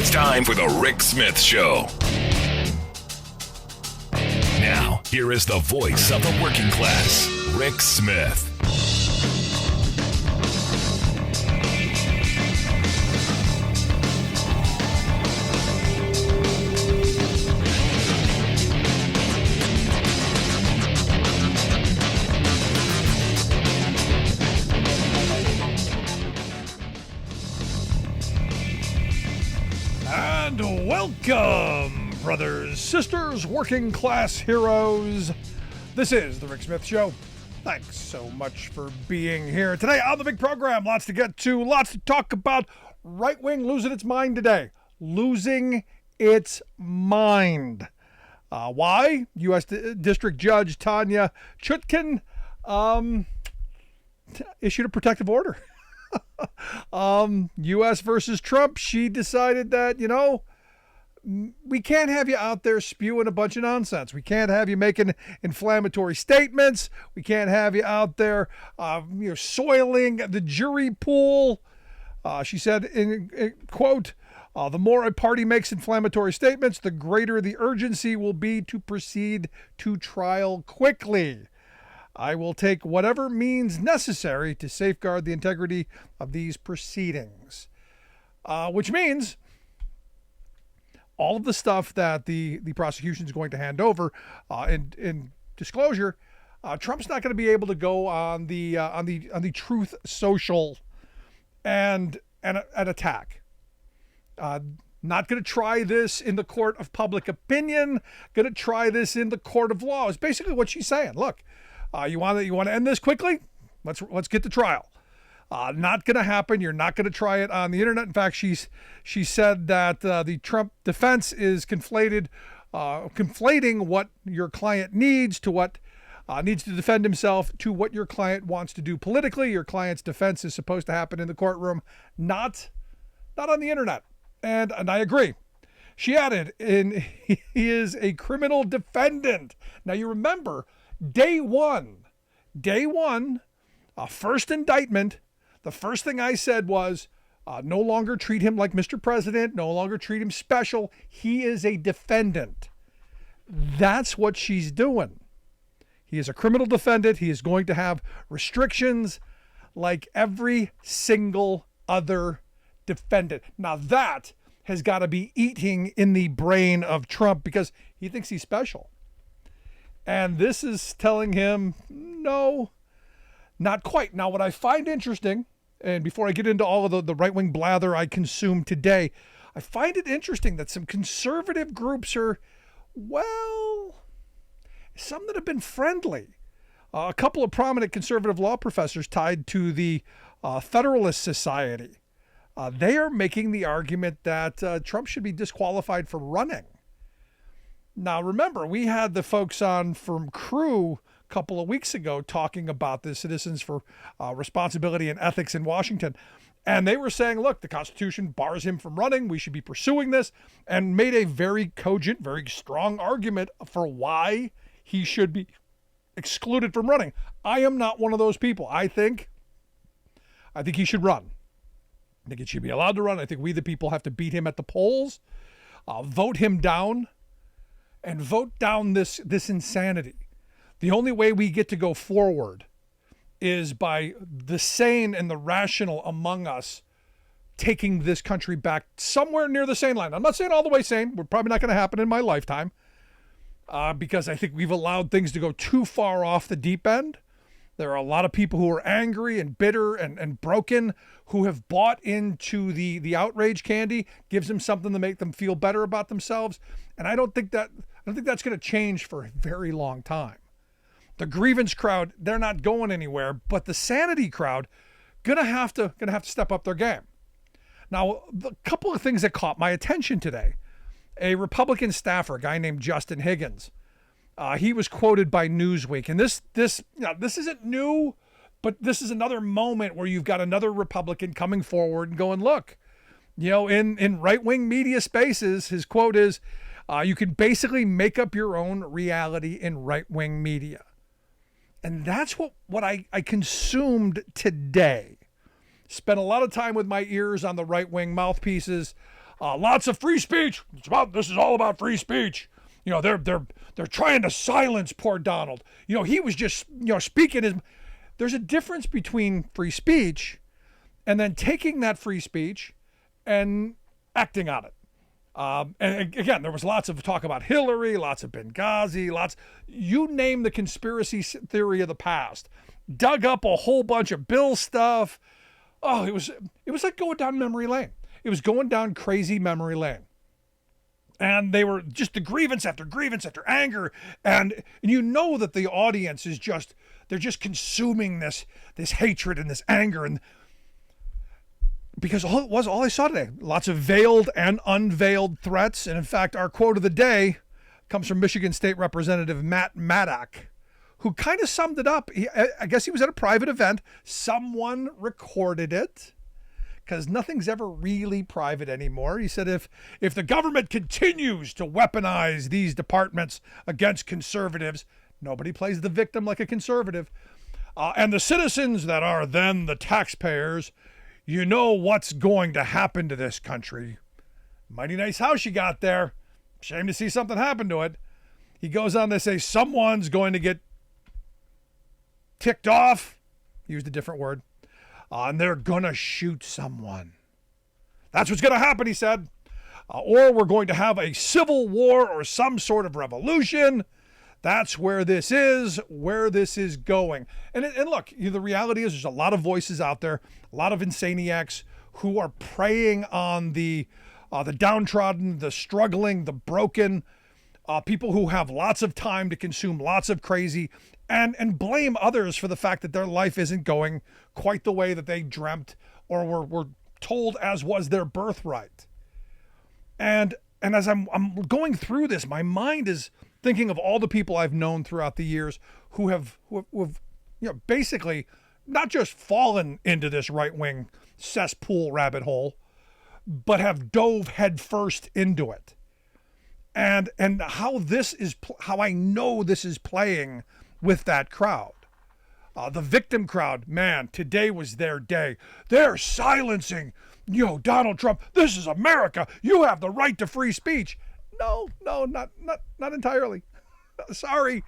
It's time for the Rick Smith Show. Now, here is the voice of the working class, Rick Smith. And welcome, brothers, sisters, working class heroes. This is the Rick Smith Show. Thanks so much for being here today on the big program. Lots to get to, lots to talk about. Right wing losing its mind today. Losing its mind. Why? U.S. District Judge Tanya Chutkan issued a protective order. U.S. versus Trump. She decided that, we can't have you out there spewing a bunch of nonsense. We can't have you making inflammatory statements. We can't have you out there, soiling the jury pool. She said, in quote, the more a party makes inflammatory statements, the greater the urgency will be to proceed to trial quickly. I will take whatever means necessary to safeguard the integrity of these proceedings. Which means all of the stuff that the prosecution is going to hand over in disclosure, Trump's not going to be able to go on the Truth Social and attack. Not going to try this in the court of public opinion. Going to try this in the court of law. Is basically what she's saying. Look. You want to end this quickly? Let's get to trial. Not going to happen. You're not going to try it on the internet. In fact, she said that the Trump defense is conflating what your client needs to what needs to defend himself to what your client wants to do politically. Your client's defense is supposed to happen in the courtroom, not on the internet. And I agree. She added, he is a criminal defendant. Now you remember. Day one, first indictment, the first thing I said was no longer treat him like Mr. President, no longer treat him special. He is a defendant. That's what she's doing. He is a criminal defendant. He is going to have restrictions like every single other defendant. Now that has got to be eating in the brain of Trump because he thinks he's special. And this is telling him, no, not quite. Now, what I find interesting, and before I get into all of the right-wing blather I consume today, I find it interesting that some conservative groups are, some that have been friendly. A couple of prominent conservative law professors tied to the Federalist Society, they are making the argument that Trump should be disqualified from running. Now, remember, we had the folks on from Crew a couple of weeks ago talking about the Citizens for Responsibility and Ethics in Washington. And they were saying, look, the Constitution bars him from running. We should be pursuing this, and made a very cogent, very strong argument for why he should be excluded from running. I am not one of those people. I think he should run. I think he should be allowed to run. I think we, the people, have to beat him at the polls, vote him down. And vote down this insanity. The only way we get to go forward is by the sane and the rational among us taking this country back somewhere near the sane line. I'm not saying all the way sane. We're probably not going to happen in my lifetime because I think we've allowed things to go too far off the deep end. There are a lot of people who are angry and bitter and broken who have bought into the outrage candy, gives them something to make them feel better about themselves. And I don't think that's going to change for a very long time. The grievance crowd, they're not going anywhere, but the sanity crowd gonna have to step up their game. Now, a couple of things that caught my attention today. A Republican staffer, a guy named Justin Higgins, he was quoted by Newsweek, and this isn't new, but this is another moment where you've got another Republican coming forward and going, look, in right-wing media spaces, his quote is, you can basically make up your own reality in right-wing media. And that's what I consumed today. Spent a lot of time with my ears on the right-wing mouthpieces, Lots of free speech. This is all about free speech. They're trying to silence poor Donald. He was just speaking his. There's a difference between free speech and then taking that free speech and acting on it. And again, there was lots of talk about Hillary, lots of Benghazi, you name the conspiracy theory of the past. Dug up a whole bunch of Bill stuff. Oh, it was like going down memory lane. It was going down crazy memory lane. And they were just the grievance after anger. And that the audience is they're just consuming this hatred and this anger. And because all I saw today, lots of veiled and unveiled threats. And in fact, our quote of the day comes from Michigan State Representative Matt Maddock, who kind of summed it up. I guess he was at a private event. Someone recorded it, because nothing's ever really private anymore. He said, if the government continues to weaponize these departments against conservatives, nobody plays the victim like a conservative, and the citizens that are then the taxpayers, what's going to happen to this country. Mighty nice house you got there. Shame to see something happen to it. He goes on to say someone's going to get ticked off. He used a different word. And they're going to shoot someone. That's what's going to happen, he said. Or we're going to have a civil war or some sort of revolution. That's where this is going. And look, the reality is there's a lot of voices out there, a lot of insaniacs who are preying on the downtrodden, the struggling, the broken, people who have lots of time to consume lots of crazy and blame others for the fact that their life isn't going quite the way that they dreamt or were told as was their birthright. And as I'm going through this, my mind is thinking of all the people I've known throughout the years who have basically not just fallen into this right-wing cesspool rabbit hole, but have dove headfirst into it. And how I know this is playing with that crowd. The victim crowd, man, today was their day. They're silencing, Donald Trump. This is America. You have the right to free speech. No, not entirely. Sorry.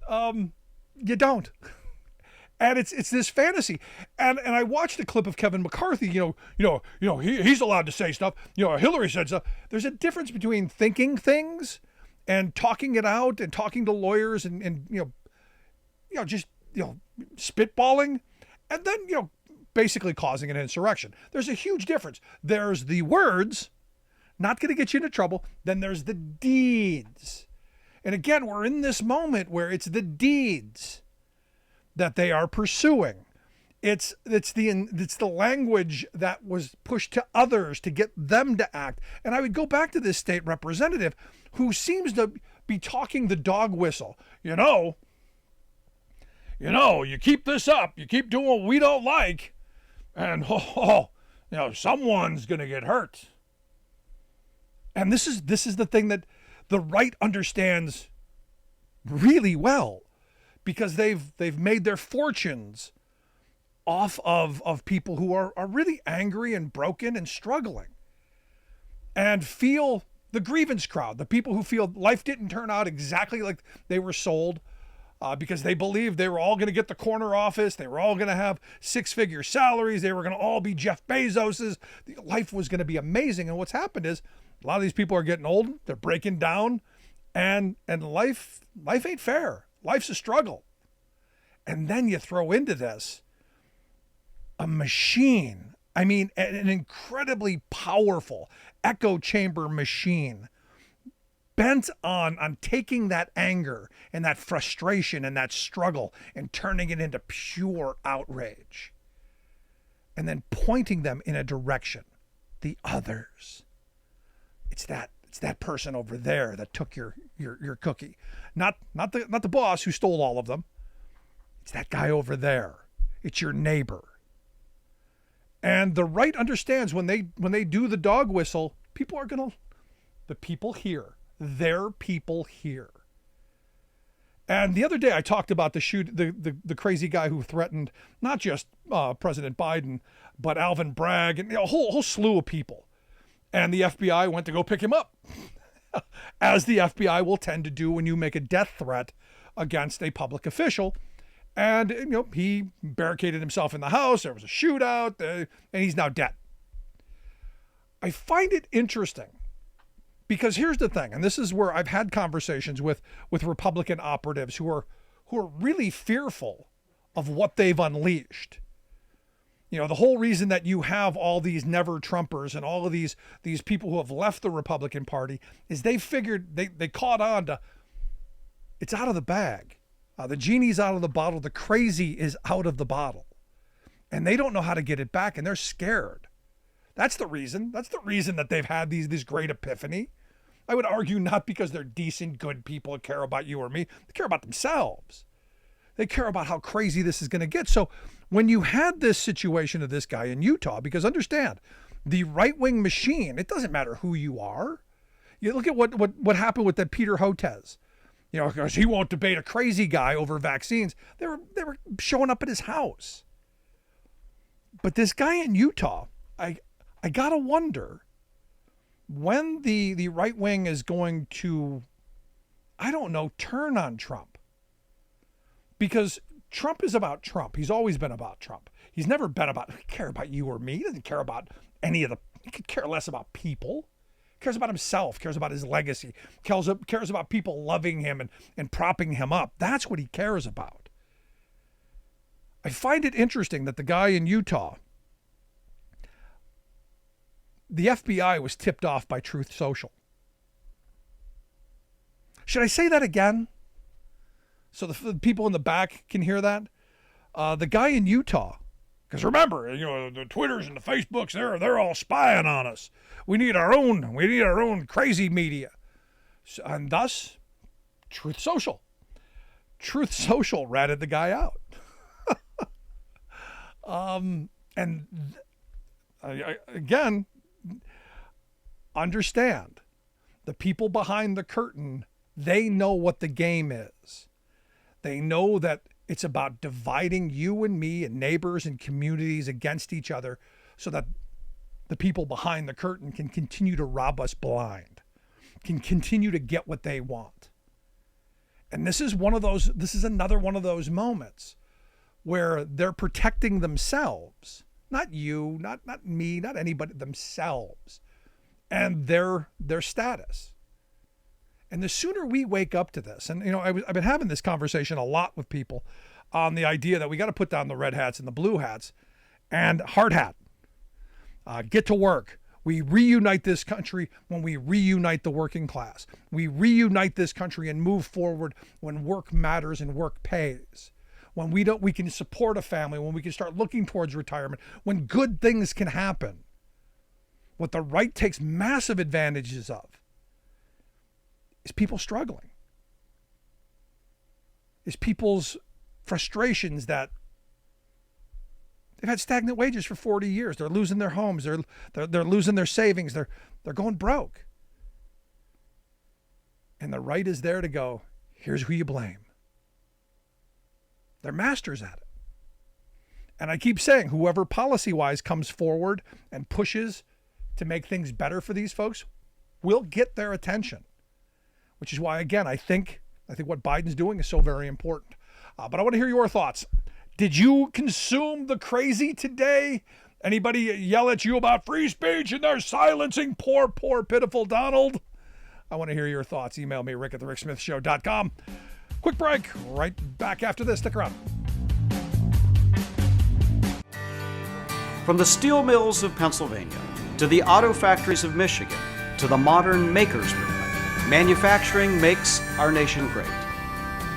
You don't. And it's this fantasy. And I watched a clip of Kevin McCarthy, he's allowed to say stuff. Hillary said stuff. There's a difference between thinking things and talking it out and talking to lawyers and just spitballing and then, basically causing an insurrection. There's a huge difference. There's the words, not going to get you into trouble. Then there's the deeds. And again, we're in this moment where it's the deeds that they are pursuing. It's the language that was pushed to others to get them to act. And I would go back to this state representative who seems to be talking the dog whistle. You keep this up, you keep doing what we don't like, and someone's going to get hurt. And this is the thing that the right understands really well, because they've made their fortunes off of people who are really angry and broken and struggling, and feel the grievance crowd, the people who feel life didn't turn out exactly like they were sold, because they believed they were all going to get the corner office, they were all going to have six-figure salaries, they were going to all be Jeff Bezos's, life was going to be amazing. And what's happened is a lot of these people are getting old, they're breaking down, and life ain't fair. Life's a struggle. And then you throw into this a machine, an incredibly powerful echo chamber machine, bent on taking that anger and that frustration and that struggle and turning it into pure outrage, and then pointing them in a direction, the others. It's that person over there that took your cookie, not the boss who stole all of them. It's that guy over there. It's your neighbor. And the right understands when they do the dog whistle, the people hear. Their people hear. And the other day I talked about the crazy guy who threatened not just President Biden, but Alvin Bragg and a whole slew of people. And the FBI went to go pick him up, as the FBI will tend to do when you make a death threat against a public official. And, he barricaded himself in the house. There was a shootout, and he's now dead. I find it interesting because here's the thing, and this is where I've had conversations with Republican operatives who are really fearful of what they've unleashed. The whole reason that you have all these never Trumpers and all of these people who have left the Republican Party is they figured they caught on to it's out of the bag. The genie's out of the bottle. The crazy is out of the bottle. And they don't know how to get it back, and they're scared. That's the reason. That's the reason that they've had this great epiphany. I would argue not because they're decent, good people and care about you or me. They care about themselves. They care about how crazy this is going to get. So when you had this situation of this guy in Utah, because understand, the right-wing machine, it doesn't matter who you are. You look at what happened with that Peter Hotez. Because he won't debate a crazy guy over vaccines. They were showing up at his house. But this guy in Utah, I gotta wonder when the right wing is going to, turn on Trump. Because Trump is about Trump. He's always been about Trump. He's never been care about you or me. He doesn't care about he could care less about people. Cares about himself, cares about his legacy, cares about people loving him and propping him up. That's what he cares about. I find it interesting that the guy in Utah, the FBI was tipped off by Truth Social. Should I say that again? So the people in the back can hear that? The guy in Utah, because remember, the Twitters and the Facebooks, they're all spying on us. We need our own crazy media. And thus, Truth Social. Truth Social ratted the guy out. Again, understand, the people behind the curtain, they know what the game is. They know that it's about dividing you and me and neighbors and communities against each other so that the people behind the curtain can continue to rob us blind, can continue to get what they want. And this is another one of those moments where they're protecting themselves, not you, not me, not anybody, themselves and their status. And the sooner we wake up to this, and I've been having this conversation a lot with people on the idea that we got to put down the red hats and the blue hats and hard hat. Get to work. We reunite this country when we reunite the working class. We reunite this country and move forward when work matters and work pays. When we can support a family, when we can start looking towards retirement, when good things can happen. What the right takes massive advantages of is people struggling. Is people's frustrations that they've had stagnant wages for 40 years. They're losing their homes. They're losing their savings. They're going broke. And the right is there to go, here's who you blame. They're masters at it. And I keep saying, whoever policy-wise comes forward and pushes to make things better for these folks will get their attention. Which is why, again, I think what Biden's doing is so very important. But I want to hear your thoughts. Did you consume the crazy today? Anybody yell at you about free speech and they're silencing poor, pitiful Donald? I want to hear your thoughts. Email me, rick@thericksmithshow.com. Quick break. Right back after this. Stick around. From the steel mills of Pennsylvania to the auto factories of Michigan to the modern makers movement, manufacturing makes our nation great.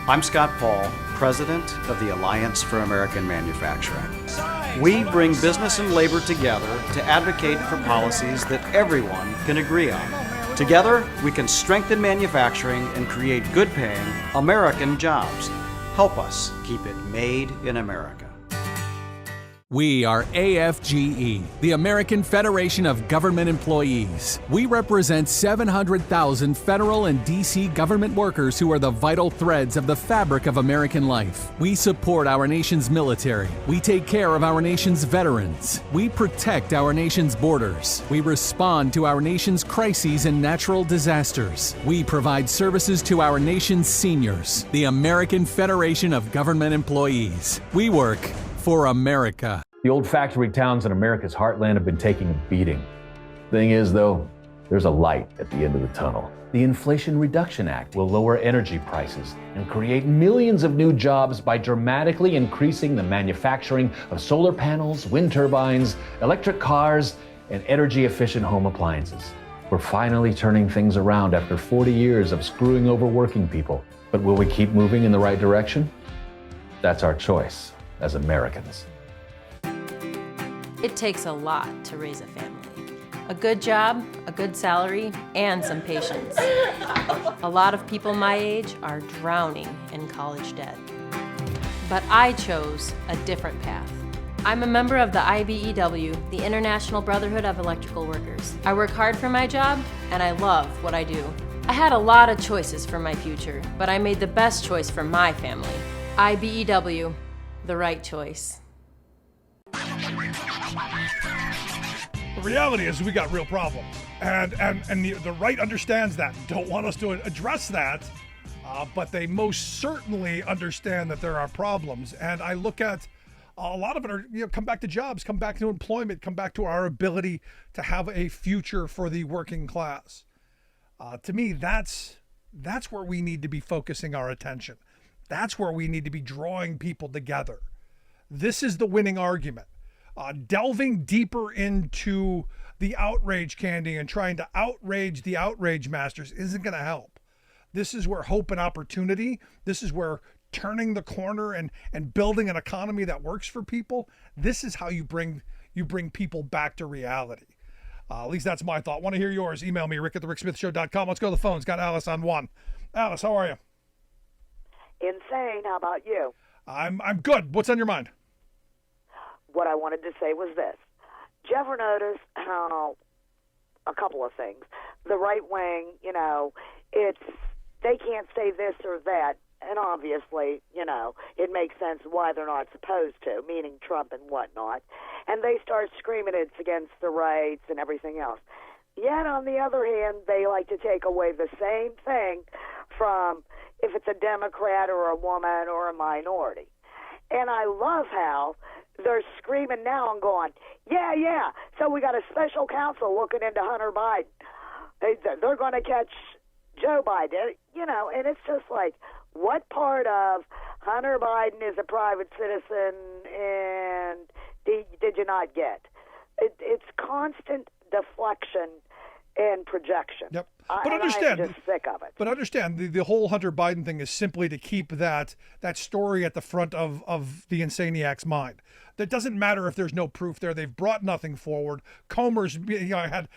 I'm Scott Paul, President of the Alliance for American Manufacturing. We bring business and labor together to advocate for policies that everyone can agree on. Together, we can strengthen manufacturing and create good-paying American jobs. Help us keep it made in America. We are AFGE, the American Federation of Government Employees. We represent 700,000 federal and D.C. government workers who are the vital threads of the fabric of American life. We support our nation's military. We take care of our nation's veterans. We protect our nation's borders. We respond to our nation's crises and natural disasters. We provide services to our nation's seniors. The American Federation of Government Employees. We work for America. The old factory towns in America's heartland have been taking a beating. Thing is, though, there's a light at the end of the tunnel. The Inflation Reduction Act will lower energy prices and create millions of new jobs by dramatically increasing the manufacturing of solar panels, wind turbines, electric cars, and energy-efficient home appliances. We're finally turning things around after 40 years of screwing over working people. But will we keep moving in the right direction? That's our choice as Americans. It takes a lot to raise a family. A good job, a good salary, and some patience. A lot of people my age are drowning in college debt. But I chose a different path. I'm a member of the IBEW, the International Brotherhood of Electrical Workers. I work hard for my job, and I love what I do. I had a lot of choices for my future, but I made the best choice for my family. IBEW, the right choice. The reality is we got real problems, and the right understands that. Don't want us to address that, but they most certainly understand that there are problems. And I look at a lot of it are, come back to jobs, come back to employment, come back to our ability to have a future for the working class. To me, that's where we need to be focusing our attention. That's where we need to be drawing people together. This is the winning argument. Delving deeper into the outrage candy and trying to outrage the outrage masters isn't going to help. This is where hope and opportunity, this is where turning the corner and building an economy that works for people, this is how you bring people back to reality. At least that's my thought. Want to hear yours? Email me, rick@thericksmithshow.com. Let's go to the phones. Got Alice on one. Alice, how are you? Insane. How about you? I'm good. What's on your mind? What I wanted to say was this. Did you ever notice how a couple of things? The right wing, they can't say this or that, and obviously, it makes sense why they're not supposed to, meaning Trump and whatnot. And they start screaming it's against the rights and everything else. Yet, on the other hand, they like to take away the same thing from if it's a Democrat or a woman or a minority. And I love how they're screaming now and going, yeah, so we got a special counsel looking into Hunter Biden. They're going to catch Joe Biden, and it's just like, what part of Hunter Biden is a private citizen and did you not get? It's constant deflection and projection. Yep. But understand, I'm just sick of it. But understand, the whole Hunter Biden thing is simply to keep that story at the front of the Insaniac's mind. That doesn't matter if there's no proof there. They've brought nothing forward. Comer's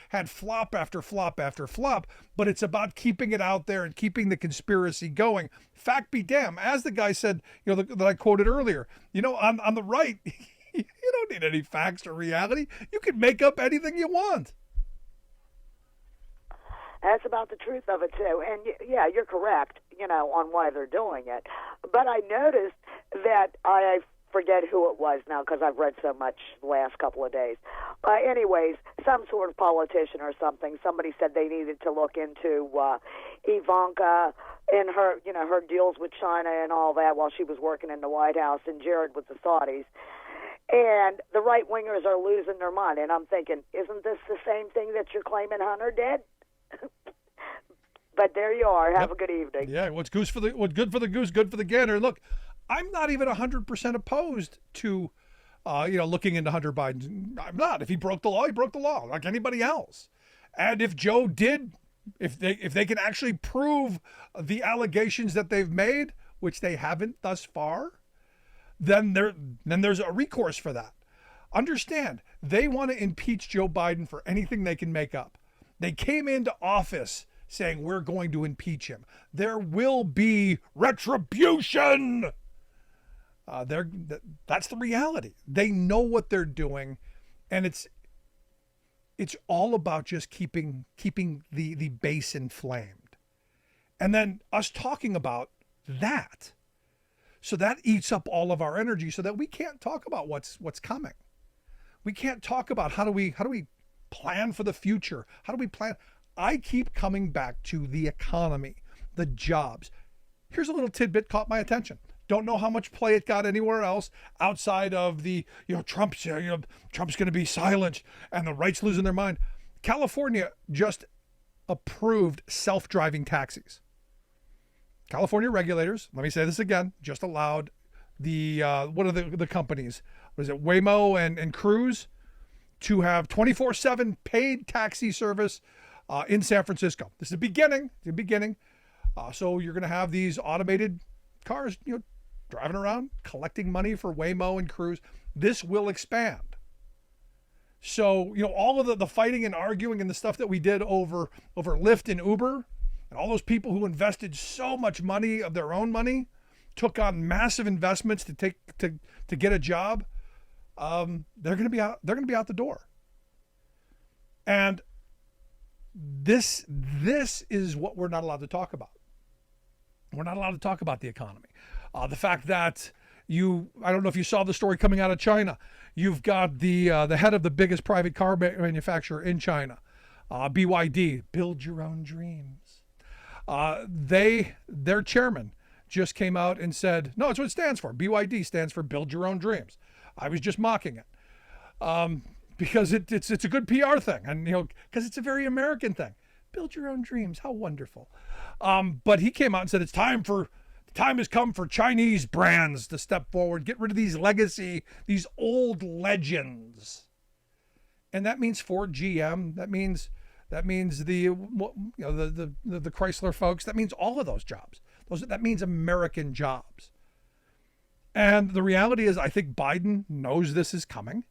had flop after flop after flop, but it's about keeping it out there and keeping the conspiracy going. Fact be damned, as the guy said, that I quoted earlier, on the right, you don't need any facts or reality. You can make up anything you want. That's about the truth of it, too. And, yeah, you're correct, on why they're doing it. But I noticed that I forget who it was now because I've read so much the last couple of days. Anyways, some sort of politician or something, somebody said they needed to look into Ivanka and her, her deals with China and all that while she was working in the White House, and Jared with the Saudis. And the right-wingers are losing their mind. And I'm thinking, isn't this the same thing that you're claiming Hunter did? But there you are. Have a good evening. Yeah, what's good for the goose, good for the gander. Look, I'm not even 100% opposed to, looking into Hunter Biden. I'm not. If he broke the law, he broke the law, like anybody else. And if Joe did, if they can actually prove the allegations that they've made, which they haven't thus far, then there's a recourse for that. Understand, they want to impeach Joe Biden for anything they can make up. They came into office saying we're going to impeach him. There will be retribution. That's the reality. They know what they're doing, and it's all about just keeping the base inflamed, and then us talking about that. So that eats up all of our energy, so that we can't talk about what's coming. We can't talk about how do we plan for the future. How do we plan? I keep coming back to the economy, the jobs. Here's a little tidbit caught my attention. Don't know how much play it got anywhere else outside of the, Trump's going to be silenced and the right's losing their mind. California just approved self-driving taxis. California regulators, let me say this again, just allowed the, what are the companies? Was it Waymo and Cruise to have 24/7 paid taxi service in San Francisco. This is the beginning. So you're going to have these automated cars, driving around, collecting money for Waymo and Cruise. This will expand. So, all of the fighting and arguing and the stuff that we did over Lyft and Uber, and all those people who invested so much money of their own money, took on massive investments to get a job, they're going to be out. They're going to be out the door. And this is what we're not allowed to talk about. We're not allowed to talk about the economy. The fact that I don't know if you saw the story coming out of China. You've got the head of the biggest private car manufacturer in China, BYD, Build Your Own Dreams. Their chairman just came out and said, no, it's what it stands for. BYD stands for Build Your Own Dreams. I was just mocking it because it's a good PR thing, and because it's a very American thing. Build your own dreams. How wonderful. But he came out and said the time has come for Chinese brands to step forward, get rid of these legacy, these old legends. And that means Ford, GM. That means the Chrysler folks. That means all of those jobs. That means American jobs. And the reality is, I think Biden knows this is coming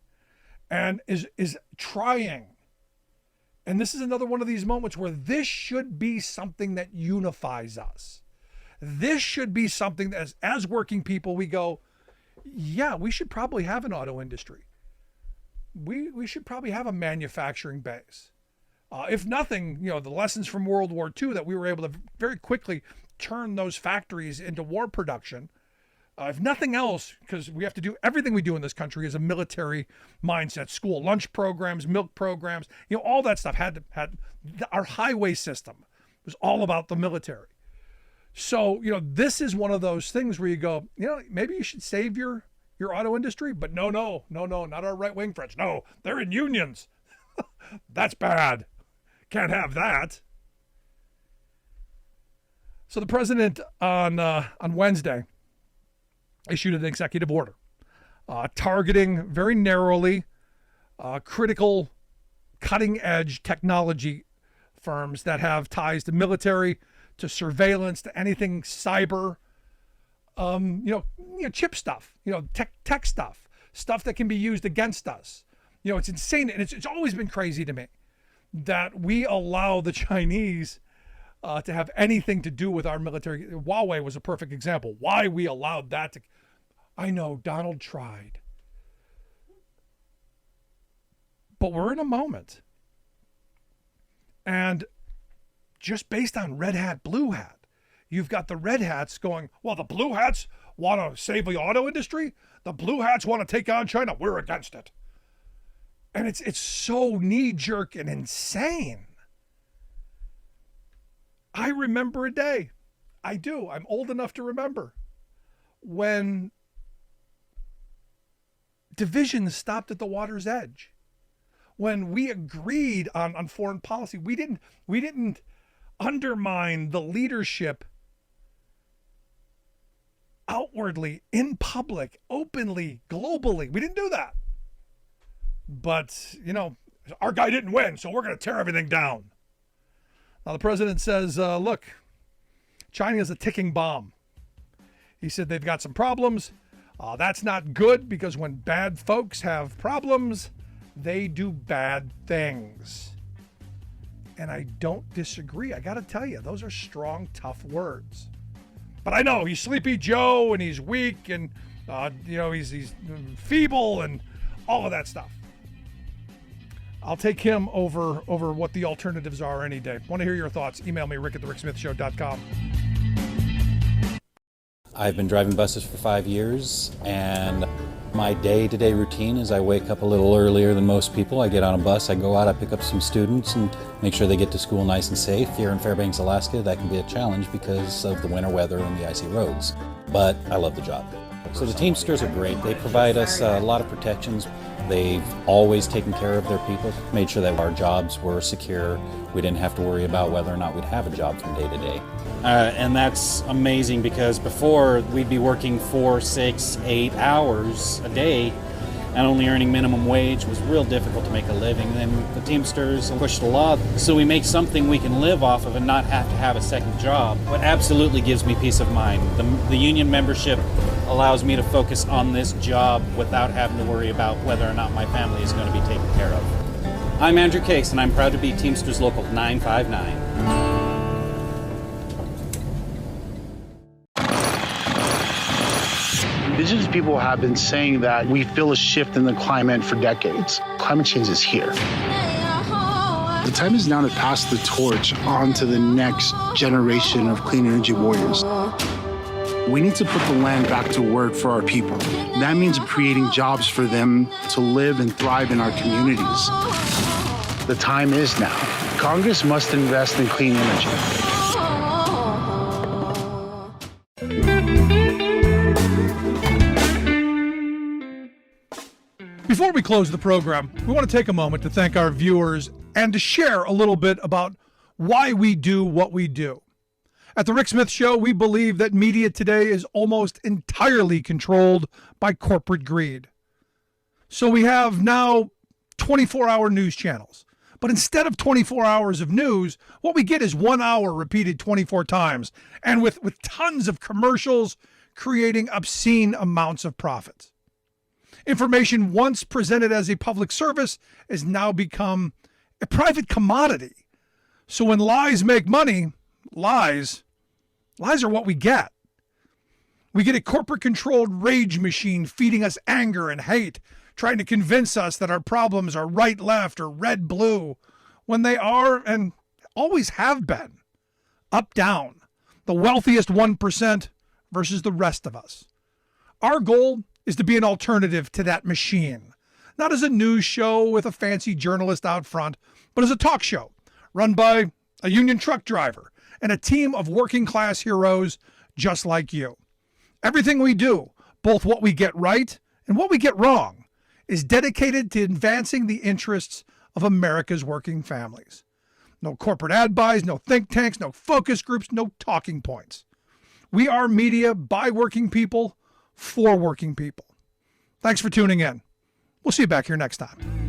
and is trying. And this is another one of these moments where this should be something that unifies us. This should be something that as working people, we go, yeah, we should probably have an auto industry. We should probably have a manufacturing base. If nothing, the lessons from World War II, that we were able to very quickly turn those factories into war production. If nothing else, because we have to do everything we do in this country is a military mindset. School lunch programs, milk programs, all that stuff had our highway system was all about the military. So, this is one of those things where you go, maybe you should save your auto industry, but no, not our right-wing friends. No, they're in unions. That's bad. Can't have that. So the president on Wednesday issued an executive order targeting very narrowly critical cutting-edge technology firms that have ties to military, to surveillance, to anything cyber, chip stuff, tech stuff that can be used against us. It's insane, and it's always been crazy to me that we allow the Chinese to have anything to do with our military. Huawei was a perfect example. Why we allowed that to... I know Donald tried. But we're in a moment. And just based on red hat, blue hat, you've got the red hats going, well, the blue hats want to save the auto industry. The blue hats want to take on China. We're against it. And it's so knee-jerk and insane. I remember a day. I do. I'm old enough to remember when divisions stopped at the water's edge. When we agreed on foreign policy, we didn't undermine the leadership outwardly, in public, openly, globally. We didn't do that. But, our guy didn't win, so we're going to tear everything down. Now, the president says, look, China is a ticking bomb. He said they've got some problems. That's not good, because when bad folks have problems, they do bad things. And I don't disagree. I got to tell you, those are strong, tough words. But I know he's Sleepy Joe and he's weak, and He's feeble and all of that stuff. I'll take him over what the alternatives are any day. Want to hear your thoughts? Email me, rick@thericksmithshow.com. I've been driving buses for 5 years, and my day-to-day routine is I wake up a little earlier than most people. I get on a bus, I go out, I pick up some students and make sure they get to school nice and safe. Here in Fairbanks, Alaska, that can be a challenge because of the winter weather and the icy roads. But I love the job. So the Teamsters are great. They provide us a lot of protections. They've always taken care of their people, made sure that our jobs were secure. We didn't have to worry about whether or not we'd have a job from day to day. And that's amazing because before we'd be working 4, 6, 8 hours a day and only earning minimum wage was real difficult to make a living. Then the Teamsters pushed a law so we make something we can live off of and not have to have a second job. What absolutely gives me peace of mind. The union membership allows me to focus on this job without having to worry about whether or not my family is going to be taken care of. I'm Andrew Case, and I'm proud to be Teamsters Local 959. Indigenous people have been saying that we feel a shift in the climate for decades. Climate change is here. The time is now to pass the torch on to the next generation of clean energy warriors. We need to put the land back to work for our people. That means creating jobs for them to live and thrive in our communities. The time is now. Congress must invest in clean energy. Before we close the program, we want to take a moment to thank our viewers and to share a little bit about why we do what we do. At The Rick Smith Show, we believe that media today is almost entirely controlled by corporate greed. So we have now 24-hour news channels. But instead of 24 hours of news, what we get is 1 hour repeated 24 times, and with tons of commercials creating obscene amounts of profits. Information once presented as a public service has now become a private commodity. So when lies make money, lies are what we get. We get a corporate-controlled rage machine feeding us anger and hate, trying to convince us that our problems are right, left, or red, blue, when they are and always have been up, down, the wealthiest 1% versus the rest of us. Our goal is to be an alternative to that machine, not as a news show with a fancy journalist out front, but as a talk show run by a union truck driver and a team of working-class heroes just like you. Everything we do, both what we get right and what we get wrong, is dedicated to advancing the interests of America's working families. No corporate ad buys, no think tanks, no focus groups, no talking points. We are media by working people, for working people. Thanks for tuning in. We'll see you back here next time.